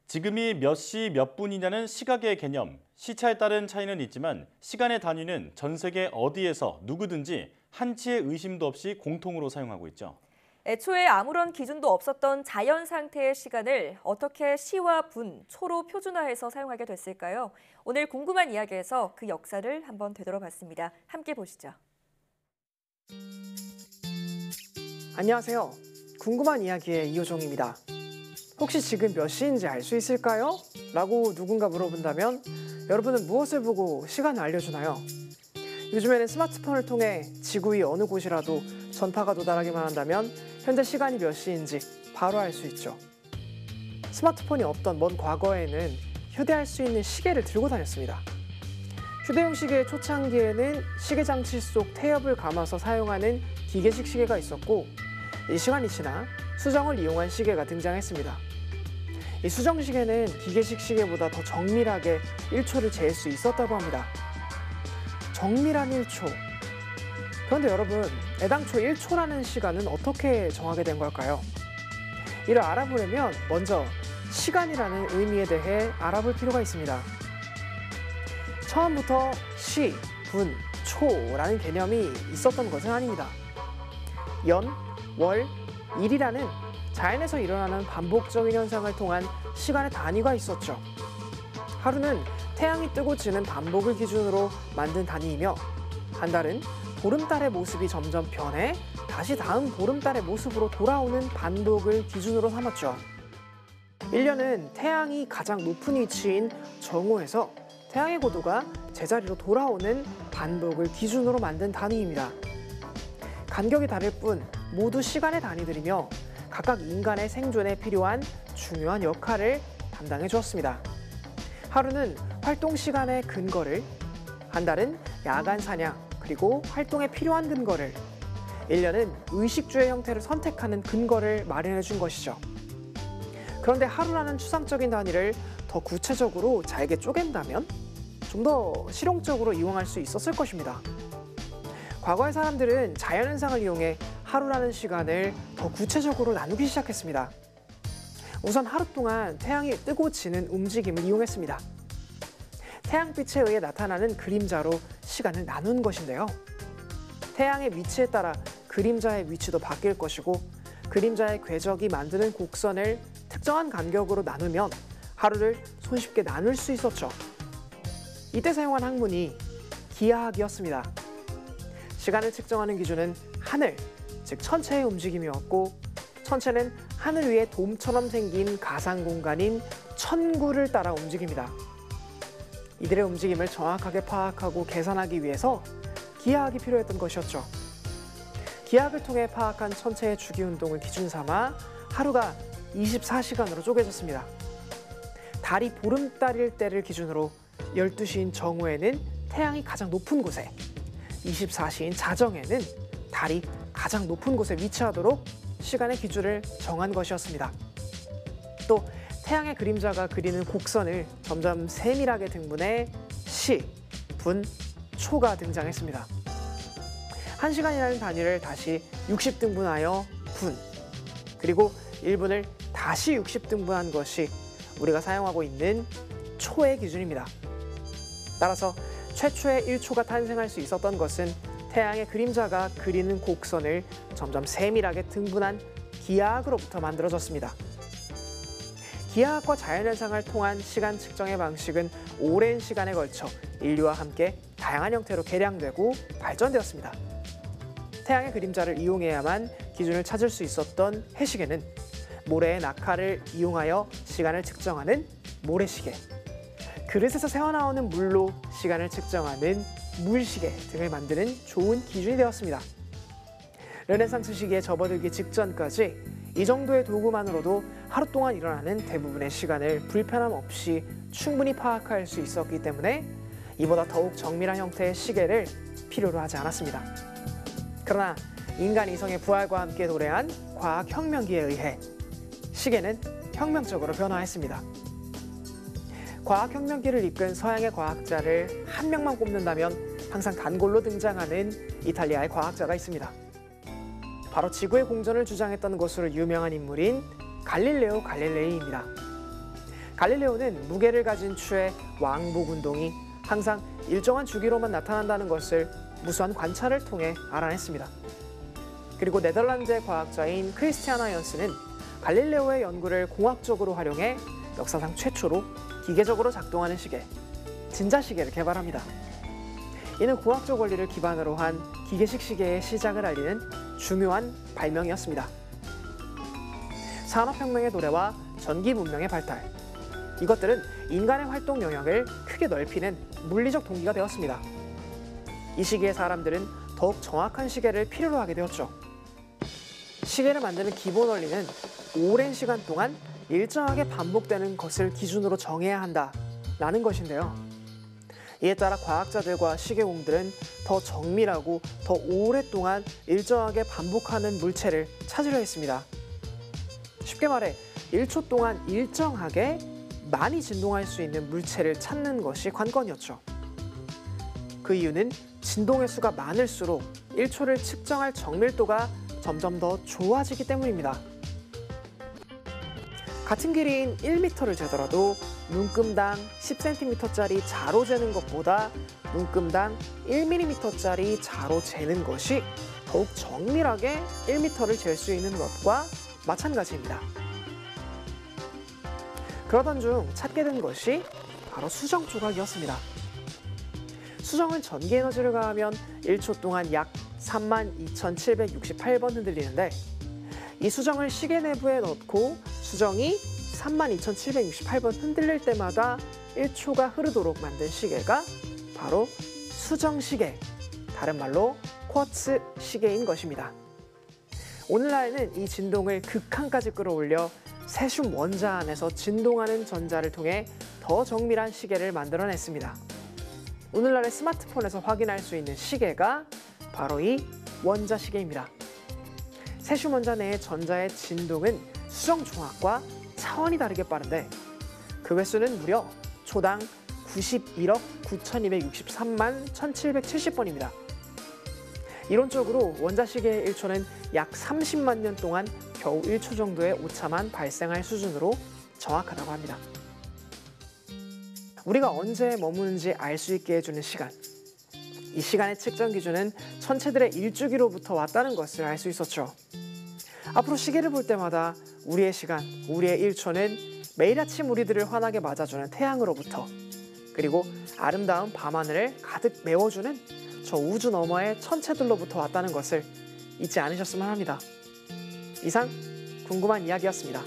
지금이 몇 시 몇 분이냐는 시각의 개념, 시차에 따른 차이는 있지만 시간의 단위는 전 세계 어디에서 누구든지 한치의 의심도 없이 공통으로 사용하고 있죠. 애초에 아무런 기준도 없었던 자연 상태의 시간을 어떻게 시와 분, 초로 표준화해서 사용하게 됐을까요? 오늘 궁금한 이야기에서 그 역사를 한번 되돌아봤습니다. 함께 보시죠. 안녕하세요. 궁금한 이야기의 이호종입니다. 혹시 지금 몇 시인지 알 수 있을까요? 라고 누군가 물어본다면 여러분은 무엇을 보고 시간을 알려주나요? 요즘에는 스마트폰을 통해 지구 위 어느 곳이라도 전파가 도달하기만 한다면 현재 시간이 몇 시인지 바로 알 수 있죠. 스마트폰이 없던 먼 과거에는 휴대할 수 있는 시계를 들고 다녔습니다. 휴대용 시계의 초창기에는 시계 장치 속 태엽을 감아서 사용하는 기계식 시계가 있었고, 이 시간이 지나 수정을 이용한 시계가 등장했습니다. 이 수정 시계는 기계식 시계보다 더 정밀하게 1초를 잴 수 있었다고 합니다. 정밀한 1초. 그런데 여러분, 애당초 1초라는 시간은 어떻게 정하게 된 걸까요? 이를 알아보려면 먼저 시간이라는 의미에 대해 알아볼 필요가 있습니다. 처음부터 시, 분, 초라는 개념이 있었던 것은 아닙니다. 연, 월, 일이라는 자연에서 일어나는 반복적인 현상을 통한 시간의 단위가 있었죠. 하루는 태양이 뜨고 지는 반복을 기준으로 만든 단위이며, 한 달은 보름달의 모습이 점점 변해 다시 다음 보름달의 모습으로 돌아오는 반복을 기준으로 삼았죠. 1년은 태양이 가장 높은 위치인 정오에서 태양의 고도가 제자리로 돌아오는 반복을 기준으로 만든 단위입니다. 간격이 다를 뿐 모두 시간의 단위들이며 각각 인간의 생존에 필요한 중요한 역할을 담당해 주었습니다. 하루는 활동 시간의 근거를, 한 달은 야간 사냥, 그리고 활동에 필요한 근거를, 1년은 의식주의 형태를 선택하는 근거를 마련해 준 것이죠. 그런데 하루라는 추상적인 단위를 더 구체적으로 잘게 쪼갠다면 좀 더 실용적으로 이용할 수 있었을 것입니다. 과거의 사람들은 자연현상을 이용해 하루라는 시간을 더 구체적으로 나누기 시작했습니다. 우선 하루 동안 태양이 뜨고 지는 움직임을 이용했습니다. 태양빛에 의해 나타나는 그림자로 시간을 나눈 것인데요. 태양의 위치에 따라 그림자의 위치도 바뀔 것이고, 그림자의 궤적이 만드는 곡선을 특정한 간격으로 나누면 하루를 손쉽게 나눌 수 있었죠. 이때 사용한 학문이 기하학이었습니다. 시간을 측정하는 기준은 하늘, 즉 천체의 움직임이었고, 천체는 하늘 위에 돔처럼 생긴 가상 공간인 천구를 따라 움직입니다. 이들의 움직임을 정확하게 파악하고 계산하기 위해서 기하학이 필요했던 것이었죠. 기하학을 통해 파악한 천체의 주기 운동을 기준 삼아 하루가 24시간으로 쪼개졌습니다. 달이 보름달일 때를 기준으로 12시인 정오에는 태양이 가장 높은 곳에, 24시인 자정에는 달이 가장 높은 곳에 위치하도록 시간의 기준을 정한 것이었습니다. 또 태양의 그림자가 그리는 곡선을 점점 세밀하게 등분해 시, 분, 초가 등장했습니다. 1시간이라는 단위를 다시 60등분하여 분, 그리고 1분을 다시 60등분한 것이 우리가 사용하고 있는 초의 기준입니다. 따라서 최초의 1초가 탄생할 수 있었던 것은 태양의 그림자가 그리는 곡선을 점점 세밀하게 등분한 기하학으로부터 만들어졌습니다. 기하학과 자연현상을 통한 시간 측정의 방식은 오랜 시간에 걸쳐 인류와 함께 다양한 형태로 개량되고 발전되었습니다. 태양의 그림자를 이용해야만 기준을 찾을 수 있었던 해시계는 모래의 낙하를 이용하여 시간을 측정하는 모래시계, 그릇에서 새어나오는 물로 시간을 측정하는 물시계 등을 만드는 좋은 기준이 되었습니다. 르네상스 시기에 접어들기 직전까지 이 정도의 도구만으로도 하루 동안 일어나는 대부분의 시간을 불편함 없이 충분히 파악할 수 있었기 때문에 이보다 더욱 정밀한 형태의 시계를 필요로 하지 않았습니다. 그러나 인간 이성의 부활과 함께 도래한 과학혁명기에 의해 시계는 혁명적으로 변화했습니다. 과학혁명기를 이끈 서양의 과학자를 한 명만 꼽는다면 항상 단골로 등장하는 이탈리아의 과학자가 있습니다. 바로 지구의 공전을 주장했던 것으로 유명한 인물인 갈릴레오 갈릴레이입니다. 갈릴레오는 무게를 가진 추의 왕복 운동이 항상 일정한 주기로만 나타난다는 것을 무수한 관찰을 통해 알아냈습니다. 그리고 네덜란드의 과학자인 크리스티안 하이언스는 갈릴레오의 연구를 공학적으로 활용해 역사상 최초로 기계적으로 작동하는 시계, 진자시계를 개발합니다. 이는 공학적 원리를 기반으로 한 기계식 시계의 시작을 알리는 중요한 발명이었습니다. 산업혁명의 도래와 전기 문명의 발달, 이것들은 인간의 활동 영역을 크게 넓히는 물리적 동기가 되었습니다. 이 시기에 사람들은 더욱 정확한 시계를 필요로 하게 되었죠. 시계를 만드는 기본 원리는 오랜 시간 동안 일정하게 반복되는 것을 기준으로 정해야 한다라는 것인데요. 이에 따라 과학자들과 시계공들은 더 정밀하고 더 오랫동안 일정하게 반복하는 물체를 찾으려 했습니다. 쉽게 말해 1초 동안 일정하게 많이 진동할 수 있는 물체를 찾는 것이 관건이었죠. 그 이유는 진동의 수가 많을수록 1초를 측정할 정밀도가 점점 더 좋아지기 때문입니다. 같은 길이인 1m를 재더라도 눈금당 10cm짜리 자로 재는 것보다 눈금당 1mm짜리 자로 재는 것이 더욱 정밀하게 1m를 잴 수 있는 것과 마찬가지입니다. 그러던 중 찾게 된 것이 바로 수정 조각이었습니다. 수정은 전기 에너지를 가하면 1초 동안 약 32,768번 흔들리는데, 이 수정을 시계 내부에 넣고 수정이 32,768번 흔들릴 때마다 1초가 흐르도록 만든 시계가 바로 수정시계, 다른 말로 쿼츠 시계인 것입니다. 오늘날에는 이 진동을 극한까지 끌어올려 세슘 원자 안에서 진동하는 전자를 통해 더 정밀한 시계를 만들어냈습니다. 오늘날의 스마트폰에서 확인할 수 있는 시계가 바로 이 원자 시계입니다. 세슘 원자 내의 전자의 진동은 수정 종합과 차원이 다르게 빠른데 그 횟수는 무려 초당 91억 9,263만 1,770번입니다. 이론적으로 원자시계의 1초는 약 30만 년 동안 겨우 1초 정도의 오차만 발생할 수준으로 정확하다고 합니다. 우리가 언제 머무는지 알 수 있게 해주는 시간, 이 시간의 측정 기준은 천체들의 일주기로부터 왔다는 것을 알 수 있었죠. 앞으로 시계를 볼 때마다 우리의 시간, 우리의 1초는 매일 아침 우리들을 환하게 맞아주는 태양으로부터, 그리고 아름다운 밤하늘을 가득 메워주는 저 우주 너머의 천체들로부터 왔다는 것을 잊지 않으셨으면 합니다. 이상 궁금한 이야기였습니다.